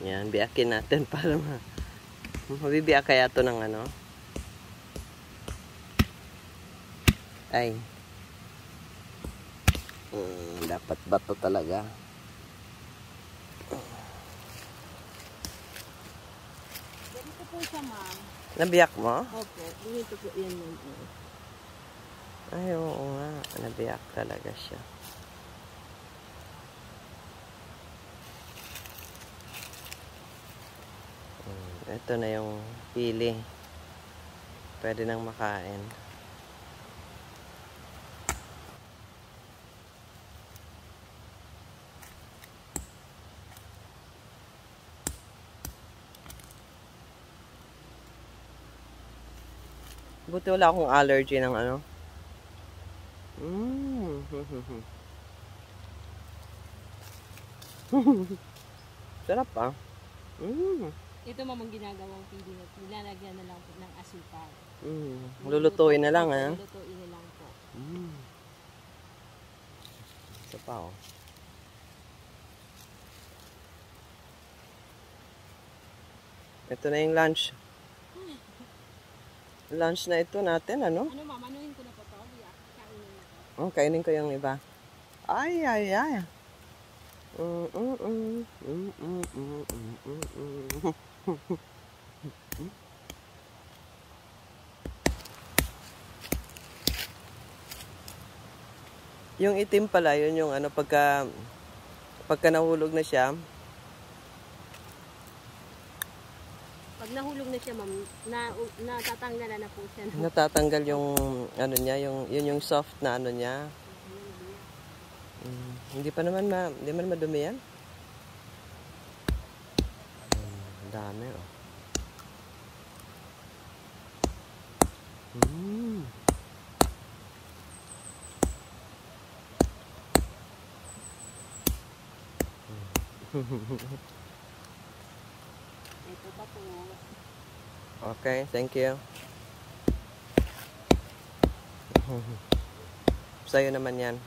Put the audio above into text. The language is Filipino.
Yan, biyakin natin para mabibiyak kaya to ng ano. Ay. Dapat bato talaga. Ganito po siya, ma'am. Nabiyak mo? Opo, ganito po yan. Ay, oo nga. Nabiyak talaga siya. Ito na yung pili. Pwede nang makain. Buti wala akong allergy ng ano. Sarap ah. Ito mamang ginagawang pili na nilalagyan na lang po ng asukal. Lulutuin na lang ah. Lulutuin na lang po. Isa pa oh. Ito na yung lunch. Lunch na ito natin, ano? Ano ma'am, anuhin ko na po ito? Kainin na po. Oh, kainin ko yung iba. Ay, ay, ay. Yung itim pala, yun yung ano, pagka nahulog na siya. Pag nahulog na siya, ma'am, natatanggalan na po siya. Natatanggal yung ano niya, yung soft na ano niya. Hindi man madumi yan. Dami oh. Ito pa po. Okay, thank you. Sa'yo naman yan.